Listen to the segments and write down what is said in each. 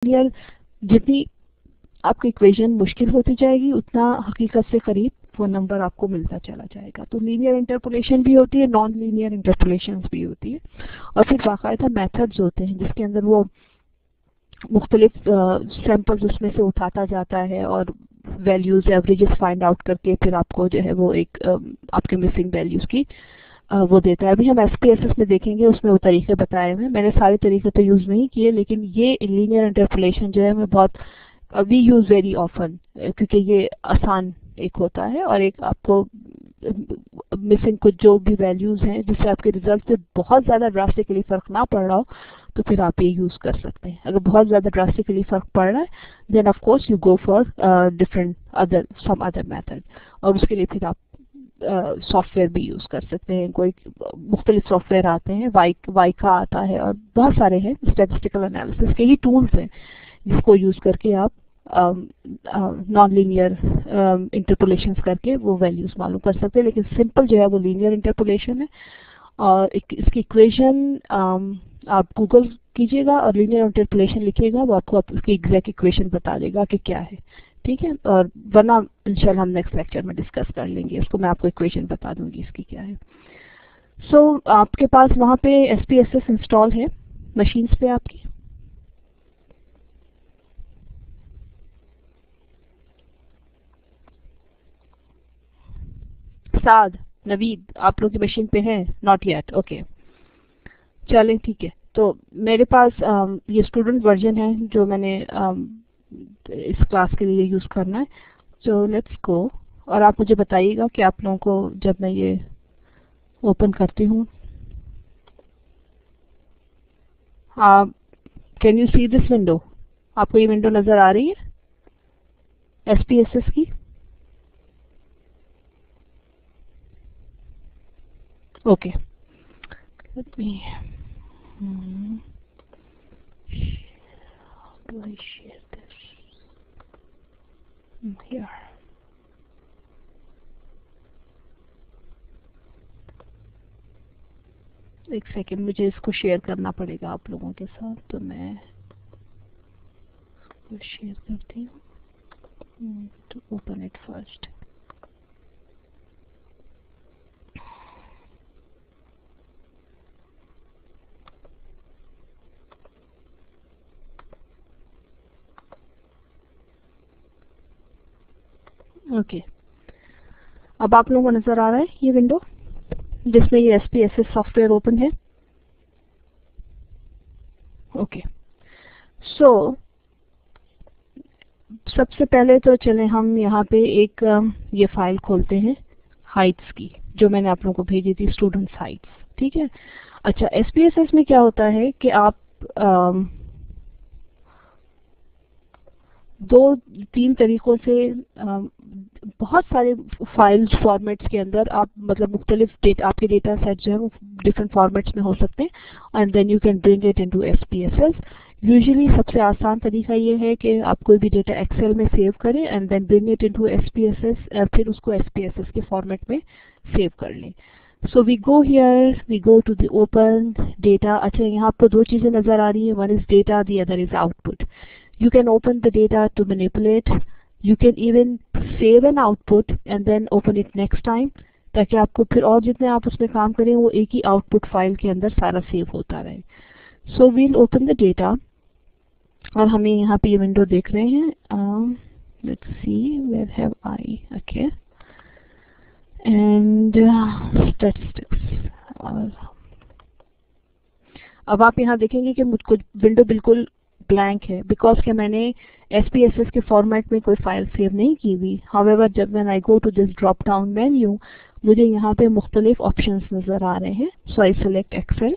Linear जितनी आपकी equation मुश्किल होती जाएगी उतना हकीकत से करीब वो नंबर आपको मिलता चला जाएगा। तो लीनियर इंटरपोलेशन भी होती है, नॉन लीनियर इंटरपोलेशन भी होती है, और फिर बाकायदा मेथड्स होते हैं जिसके अंदर वो मुख्तलिफ सैंपल्स उसमें से उठाता जाता है और वैल्यूज एवरेजेस फाइंड आउट करके फिर आपको जो है वो एक आपके मिसिंग वैल्यूज की वो देता है। अभी हम SPSS में देखेंगे, उसमें वो तरीके बताए हुए हैं। मैंने सारे तरीके तो यूज़ नहीं किए, लेकिन ये लीनियर इंटरपोलेशन जो है मैं बहुत वी यूज़ वेरी ऑफन, क्योंकि ये आसान एक होता है और एक आपको मिसिंग कुछ जो भी वैल्यूज़ हैं जिससे आपके रिजल्ट से बहुत ज़्यादा ड्रास्टिकली फ़र्क ना पड़ रहा हो तो फिर आप ये यूज़ कर सकते हैं। अगर बहुत ज़्यादा ड्रास्टिकली फ़र्क पड़ रहा है then of course you go for different some other method, और उसके लिए फिर आप सॉफ्टवेयर भी यूज़ कर सकते हैं। कोई मुख्तलिफ सॉफ्टवेयर आते हैं, वाइका आता है और बहुत सारे हैं स्टैटिस्टिकल एनालिसिस के ही टूल्स हैं जिसको यूज़ करके आप नॉन लीनियर इंटरपोलेशंस करके वो वैल्यूज़ मालूम कर सकते हैं। लेकिन सिंपल जो है वो लीनियर इंटरपोलेशन है, और इसकी इक्वेशन आप गूगल कीजिएगा और लीनियर इंटरपोलेशन लिखिएगा, वो आपको उसकी एग्जैक्ट इक्वेशन बता देगा कि क्या है। ठीक है, और वरना इंशाल्लाह हम नेक्स्ट लेक्चर में डिस्कस कर लेंगे इसको, मैं आपको इक्वेशन बता दूंगी इसकी क्या है। सो आपके पास वहाँ पे SPSS इंस्टॉल है मशीन्स पे आपकी? साद, नवीद, आप लोग की मशीन पे है? नॉट येट, ओके, चलें ठीक है। तो मेरे पास ये स्टूडेंट वर्जन है जो मैंने इस क्लास के लिए यूज़ करना है। सो लेट्स गो, और आप मुझे बताइएगा कि आप लोगों को जब मैं ये ओपन करती हूँ, can you see this window? आपको ये विंडो नज़र आ रही है SPSS की? Okay, let me how do I share this here? एक सेकेंड, मुझे इसको शेयर करना पड़ेगा आप लोगों के साथ, तो मैं इसको शेयर करती हूँ। तो ओपन इट फर्स्ट। ओके, अब आप लोगों को नज़र आ रहा है ये विंडो जिसमें ये SPSS सॉफ्टवेयर ओपन है? ओके, सो सबसे पहले तो चलें हम यहाँ पे एक ये फाइल खोलते हैं हाइट्स की, जो मैंने आप लोगों को भेजी थी, स्टूडेंट्स हाइट्स। ठीक है, अच्छा SPSS में क्या होता है कि आप दो तीन तरीकों से बहुत सारे फाइल्स फॉर्मेट्स के अंदर आप मतलब मुख्तलिफ डेटा, आपके डेटा सेट जो है वो डिफरेंट फॉर्मेट्स में हो सकते हैं, and then you can bring it into SPSS। Usually सबसे आसान तरीका ये है कि आप कोई भी डेटा एक्सेल में सेव करें and then bring it into SPSS, फिर उसको SPSS के फॉर्मेट में सेव कर लें। So we go here, we go to the open data. अच्छा, यहाँ आपको दो चीज़ें नज़र आ रही है, one is data, the other is output. You can open the data to manipulate. You can even save an output and then open it next time, ताकि आपको फिर और जितने आप उसमें काम करें वो एक ही आउटपुट फाइल के अंदर सारा सेव होता रहे। So we'll open the data, और हमें यहाँ पे ये विंडो देख रहे हैं। Let's see, where have I? Okay, and statistics। और अब आप यहाँ देखेंगे कि मुझको विंडो बिल्कुल ब्लैंक है, बिकॉज कि मैंने SPSS के फॉर्मेट में कोई फाइल सेव नहीं की हुई। हाउएवर जब मैं I go to this drop down menu, मुझे यहाँ पे मुख्तलिफ ऑप्शंस नज़र आ रहे हैं। सो आई सेलेक्ट एक्सेल,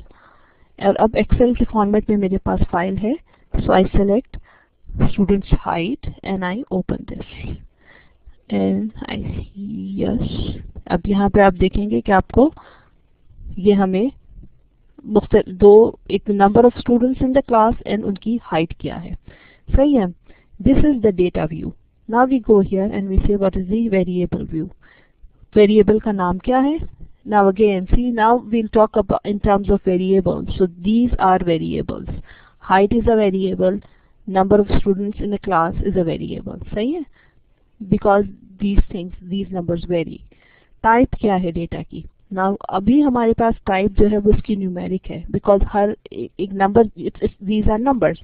और अब एक्सेल के फॉर्मेट में मेरे पास फाइल है। So I select students height and I open this and I yes. अब यहाँ पे आप देखेंगे कि आपको ये हमें दो एक number of students in the class and उनकी हाइट क्या है। सही है, this is the data view. Now we go here and we say what is the variable view. Variable का नाम क्या है? Now again see, now we'll talk about in terms of variables. So these are variables. Height is a variable, number of students in a class is a variable, सही है, because these numbers very. Type क्या है data की? Now अभी हमारे पास type जो है वो उसकी न्यूमेरिक है, बिकॉज हर एक नंबर, दीज आर नंबर्स,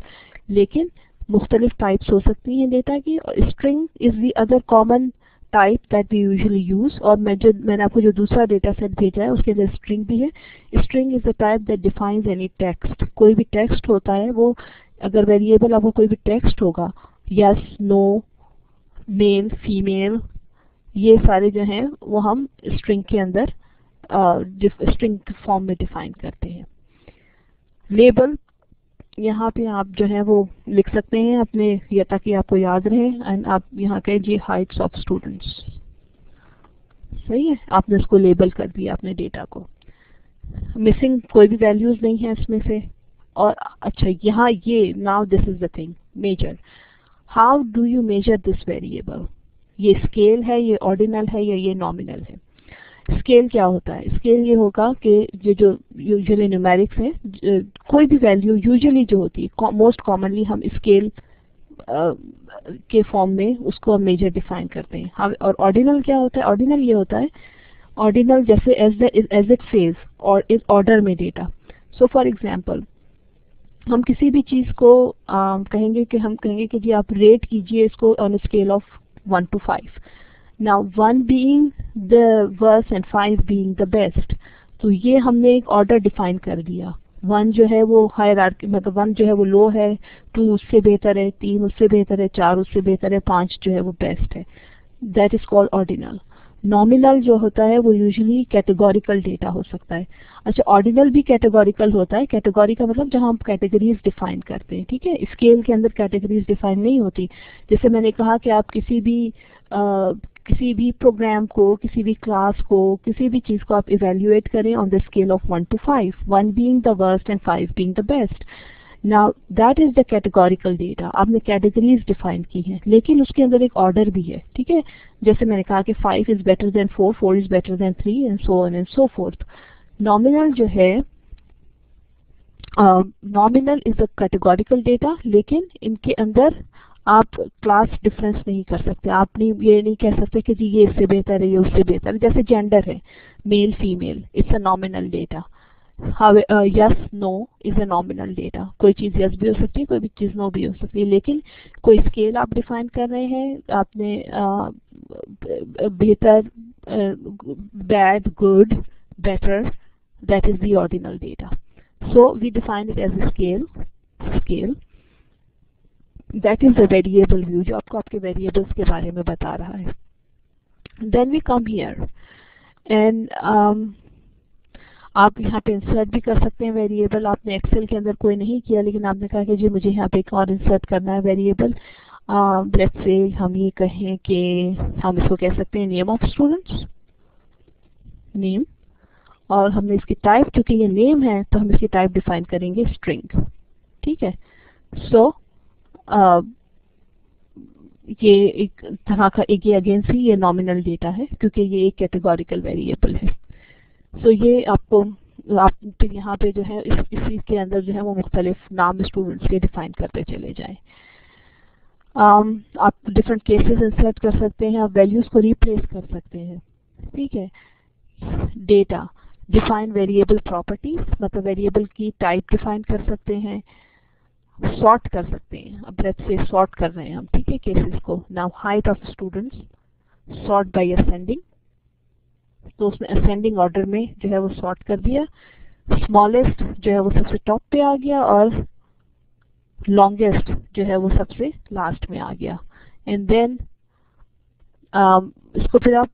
लेकिन मुख्तलिफ टाइप्स हो सकती हैं डेटा की। और string is the other common type that we usually use. और मैंने आपको जो दूसरा डेटा सेट भेजा है उसके अंदर स्ट्रिंग भी है। String is the type that defines any text. कोई भी टेक्स्ट होता है वो, अगर वेरिएबल आपको कोई भी टेक्स्ट होगा, यस, नो, मेल, फीमेल, ये सारे जो हैं वो हम स्ट्रिंग के अंदर स्ट्रिंग फॉर्म में डिफाइन करते हैं। लेबल, यहाँ पे आप जो है वो लिख सकते हैं अपने, या ताकि आपको याद रहे, एंड आप यहाँ कहिए हाइट्स ऑफ स्टूडेंट्स, सही है, आपने इसको लेबल कर दिया अपने डेटा को। मिसिंग कोई भी वैल्यूज नहीं है इसमें से। और अच्छा, यहाँ ये, now this is the thing, measure. How do you measure this variable? ये स्केल है, ये ऑर्डिनल है, या ये नॉमिनल है? स्केल क्या होता है? स्केल ये होगा कि ये जो यूजुअली न्यूमेरिक्स है, कोई भी वैल्यू यूजुअली जो होती है, मोस्ट कॉमनली हम स्केल के फॉर्म में उसको हम मेजर डिफाइन करते हैं। और ऑर्डिनल क्या होता है? ऑर्डिनल ये होता है, ऑर्डिनल जैसे एज इट सेज, और इस ऑर्डर में डेटा। सो फॉर एग्जांपल, हम किसी भी चीज को कहेंगे कि जी आप रेट कीजिए इसको on scale of 1 to 5। Now 1 being the worst and 5 being the best, तो ये हमने एक ऑर्डर डिफाइन कर दिया। 1 जो है वो हायरार्की, मतलब 1 जो है वो लो है, 2 उससे बेहतर है, 3 उससे बेहतर है, 4 उससे बेहतर है, 5 जो है वो बेस्ट है। That is called ordinal. Nominal जो होता है वो यूजुअली कैटेगोरिकल डेटा हो सकता है। अच्छा, ऑर्डिनल भी कैटेगोरिकल होता है। कैटेगरी का मतलब जहां हम कैटेगरीज डिफाइन करते हैं, ठीक है। स्केल के अंदर कैटेगरीज डिफाइन नहीं होती। जैसे मैंने कहा कि आप किसी भी प्रोग्राम को, किसी भी क्लास को, किसी भी चीज को आप इवेल्युएट करें on the scale of 1 to 5, 1 being the worst and 5 being the best. Now that is the categorical data. आपने कैटेगरीज डिफाइन की हैं, लेकिन उसके अंदर एक ऑर्डर भी है, ठीक है। जैसे मैंने कहा कि 5 is better than 4, 4 is better than 3 and so on and so forth. Nominal जो है, nominal is a categorical data, लेकिन इनके अंदर आप क्लास डिफरेंस नहीं कर सकते। आप ये नहीं कह सकते कि जी ये इससे बेहतर है, ये उससे बेहतर है। जैसे जेंडर है, male female, it's a nominal data. Yes no is a nominal data. कोई चीज यस भी हो सकती है, कोई भी चीज नो भी हो सकती है, लेकिन कोई स्केल आप डिफाइन कर रहे हैं, आपने बेहतर, bad, good, better, that is the ordinal data. So we define it as scale. That is the variable view, जो आपको आपके वेरिएबल्स के बारे में बता रहा है। Then we come here and आप यहाँ पे इंसर्ट भी कर सकते हैं वेरिएबल। आपने एक्सेल के अंदर कोई नहीं किया, लेकिन आपने कहा कि जी मुझे यहाँ पे एक और इंसर्ट करना है वेरिएबल। लेट्स से हम ये कहें कि हम इसको कह सकते हैं नेम ऑफ स्टूडेंट्स, नेम, और हमने इसकी टाइप, क्योंकि ये नेम है तो हम इसकी टाइप डिफाइन करेंगे स्ट्रिंग, ठीक है। सो ये एक तरह का ये अगेन सी ये नॉमिनल डेटा है, क्योंकि ये एक कैटेगोरिकल वेरिएबल है। सो ये आपको, आप फिर यहाँ पे जो है इसी के अंदर जो है वो मुख्तलिफ नाम स्टूडेंट्स के डिफाइन करते चले जाएं। आप डिफरेंट केसेस इंसर्ट कर सकते हैं, आप वैल्यूज को रिप्लेस कर सकते हैं, ठीक है। डेटा, डिफाइन वेरिएबल प्रॉपर्टीज, मतलब वेरिएबल की टाइप डिफाइन कर सकते हैं। सॉर्ट कर सकते हैं, अब लेट्स से सॉर्ट कर रहे हैं हम, ठीक है, केसेस को। Now height of students, sort by ascending, तो उसने असेंडिंग ऑर्डर में जो है वो सॉर्ट कर दिया। स्मॉलेस्ट जो है वो सबसे टॉप पे आ गया, और लॉन्गेस्ट जो है वो सबसे लास्ट में आ गया। एंड देन इसको फिर आप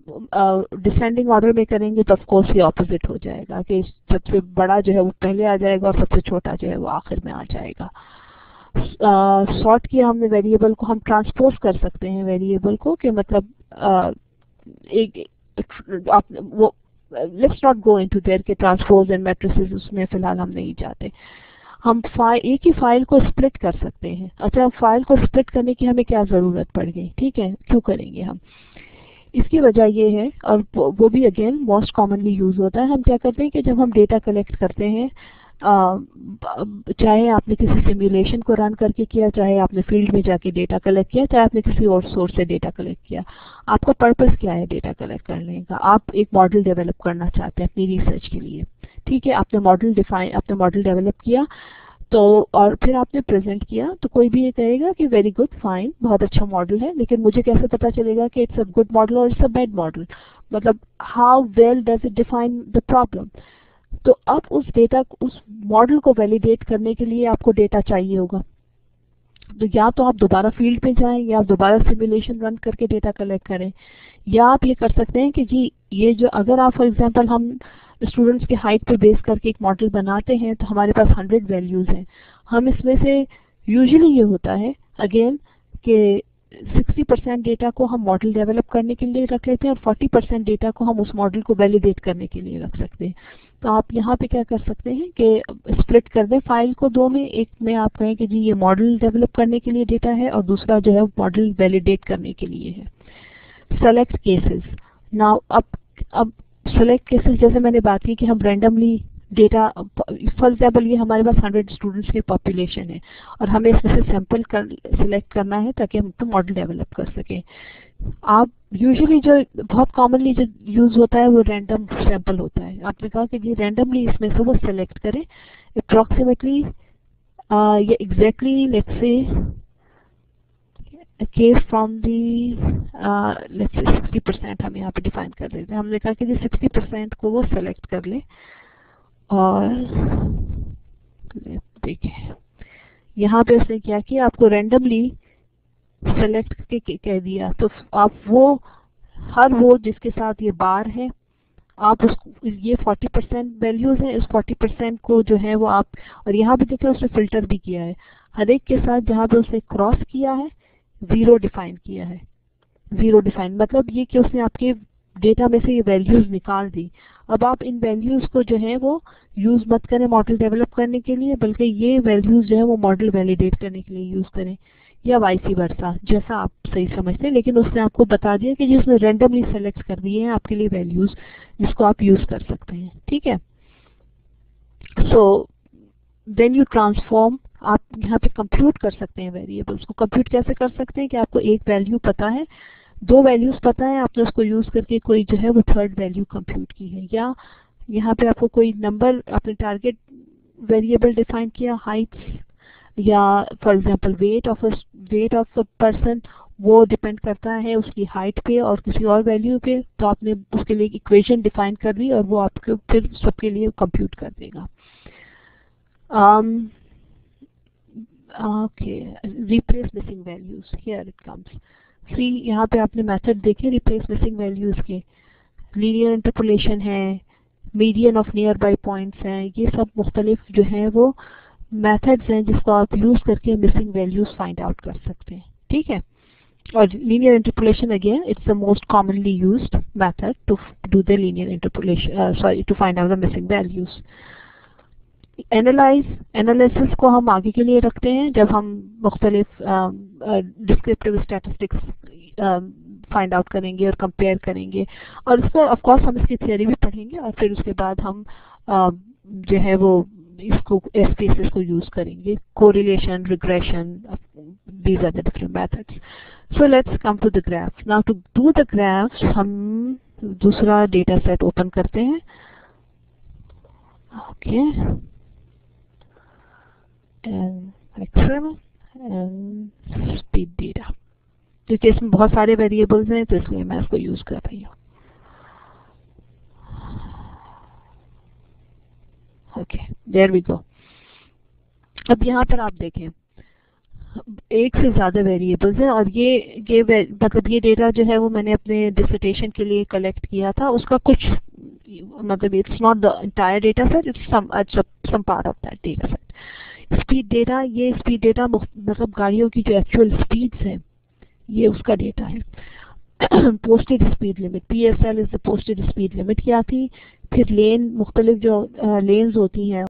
डिसेंडिंग ऑर्डर में करेंगे तो ऑफ कोर्स ये ऑपोजिट हो जाएगा कि सबसे बड़ा जो है वो पहले आ जाएगा और सबसे छोटा जो है वो आखिर में आ जाएगा। सॉर्ट किया हमने वेरिएबल को, हम ट्रांसपोज कर सकते हैं वेरिएबल को, कि मतलब आप वो, let's not go into their के ट्रांसपोज एंड मैट्रिसेस, उसमें फिलहाल हम नहीं जाते। हम एक ही फाइल को स्प्लिट कर सकते हैं। अच्छा, फाइल को स्प्लिट करने की हमें क्या जरूरत पड़ गई, ठीक है, क्यों करेंगे हम? इसकी वजह ये है, और वो भी अगेन मोस्ट कॉमनली यूज होता है। हम क्या करते हैं कि जब हम डेटा कलेक्ट करते हैं चाहे आपने किसी सिमुलेशन को रन करके किया, चाहे आपने फील्ड में जाके डेटा कलेक्ट किया, चाहे आपने किसी और सोर्स से डेटा कलेक्ट किया, आपका पर्पस क्या है डेटा कलेक्ट करने का? आप एक मॉडल डेवलप करना चाहते हैं अपनी रिसर्च के लिए, ठीक है। आपने मॉडल डेवलप किया तो, और फिर आपने प्रेजेंट किया, तो कोई भी ये कहेगा कि वेरी गुड, फाइन, बहुत अच्छा मॉडल है, लेकिन मुझे कैसे पता चलेगा कि इट्स अ गुड मॉडल और इट्स अ बैड मॉडल? मतलब how well does it define the problem? तो अब उस मॉडल को वैलिडेट करने के लिए आपको डेटा चाहिए होगा। तो या तो आप दोबारा फील्ड पे जाएं, या आप दोबारा सिमुलेशन रन करके डेटा कलेक्ट करें, या आप ये कर सकते हैं कि जी ये जो, अगर आप फॉर एग्जांपल हम स्टूडेंट्स के हाइट पे बेस करके एक मॉडल बनाते हैं, तो हमारे पास 100 वैल्यूज हैं। हम इसमें से यूजुअली ये होता है अगेन कि 60% डेटा को हम मॉडल डेवलप करने के लिए रख लेते हैं और 40% डेटा को हम उस मॉडल को वैलिडेट करने के लिए रख सकते हैं। तो आप यहाँ पे क्या कर सकते हैं कि स्प्लिट कर दें फाइल को दो में। एक में आप कहें कि जी ये मॉडल डेवलप करने के लिए डेटा है, और दूसरा जो है मॉडल वैलिडेट करने के लिए है। Select cases. नाउ अब सेलेक्ट केसेस, जैसे मैंने बात की कि हम रैंडमली डेटा, फॉर एग्जाम्पल ये हमारे पास 100 स्टूडेंट्स की पॉपुलेशन है और हमें इसमें से सैंपल सिलेक्ट करना है ताकि हम तो मॉडल डेवलप कर सकें। आप यूजुअली जो बहुत कॉमनली जो यूज होता है वो रैंडम सैंपल होता है। आपने कहा कि ये रैंडमली इसमें से वो सिलेक्ट करें अप्रॉक्सीमेटली या exactly, let's say case from the let's say 60% हम यहाँ पे डिफाइन कर देते हैं। हमने कहा कि जी 60% को वो सेलेक्ट कर ले, और देखिए यहाँ पे उसने क्या किया, आपको रैंडमली सेलेक्ट करके कह दिया। तो आप वो जिसके साथ ये बार है, आप उसको, ये 40% वैल्यूज है, इस 40% को जो है वो आप, और यहाँ पे देखिए उसने फिल्टर भी किया है हर एक के साथ। जहाँ पे उसने क्रॉस किया है, 0 डिफाइन किया है। 0 डिफाइन मतलब ये कि उसने आपके डेटा में से ये वैल्यूज निकाल दी। अब आप इन वैल्यूज को जो है वो यूज मत करें मॉडल डेवलप करने के लिए, बल्कि ये वैल्यूज जो है वो मॉडल वैलिडेट करने के लिए यूज करें, या वाइस वर्सा, जैसा आप सही समझते हैं। लेकिन उसने आपको बता दिया कि जिसने रैंडमली सेलेक्ट कर दिए हैं आपके लिए वैल्यूज, जिसको आप यूज कर सकते हैं, ठीक है। सो देन यू ट्रांसफॉर्म, आप यहाँ पे कंप्यूट कर सकते हैं वेरिएबल्स को। कंप्यूट कैसे कर सकते हैं कि आपको एक वैल्यू पता है, दो वैल्यूज पता है, आपने उसको यूज करके कोई जो है वो थर्ड वैल्यू कंप्यूट की है, या यहाँ पे आपको कोई नंबर, आपने टारगेट वेरिएबल डिफाइन किया, हाइट्स, या for example weight of a person, वो डिपेंड करता है उसकी हाइट पे और किसी और वैल्यू पे। तो आपने उसके लिए इक्वेशन डिफाइन कर दी और वो आपको फिर सबके लिए कंप्यूट कर देगा। Okay, replace missing values, here it comes. See यहाँ पे आपने मेथड देखे रिप्लेस मिसिंग वैल्यूज के, लीनियर इंटरपोलेशन है, median of nearby points हैं, ये सब मुख्तलिफ जो है वो मेथड्स हैं जिसको आप यूज करके मिसिंग वैल्यूज फाइंड आउट कर सकते हैं, ठीक है। और linear interpolation again it's the most commonly used method to do the linear interpolation, to find out the missing values. Analysis को हम आगे के लिए रखते हैं जब हम मुख्तलिफ डिस्क्रिप्टिव स्टैटिस्टिक्स फाइंड आउट करेंगे और कंपेयर करेंगे, और इसको ऑफ कोर्स हम इसकी थियोरी भी पढ़ेंगे, और फिर उसके बाद हम जो है वो इसको एसपीएसएस को यूज करेंगे, correlation, regression, these are the different methods. So let's come to the graph now. To do the graphs हम दूसरा डेटा सेट ओपन करते हैं, okay, excel and speed data, क्योंकि इसमें बहुत सारे वेरिएबल्स हैं तो इसलिए मैं इसको यूज कर रही हूँ। Okay, there we go. अब यहाँ पर आप देखें एक से ज्यादा वेरिएबल्स हैं, और ये मतलब ये डेटा जो है वो मैंने अपने डिसर्टेशन के लिए कलेक्ट किया था। उसका कुछ मतलब it's not the entire data set, it's some part of that data set. Speed data, ये स्पीड डेटा मतलब गाड़ियों की जो एक्चुअल स्पीड्स हैं ये उसका डेटा है। Posted speed limit, PSL is the posted speed limit क्या थी। फिर लेन, मुख्तलिफ जो लेन्स होती हैं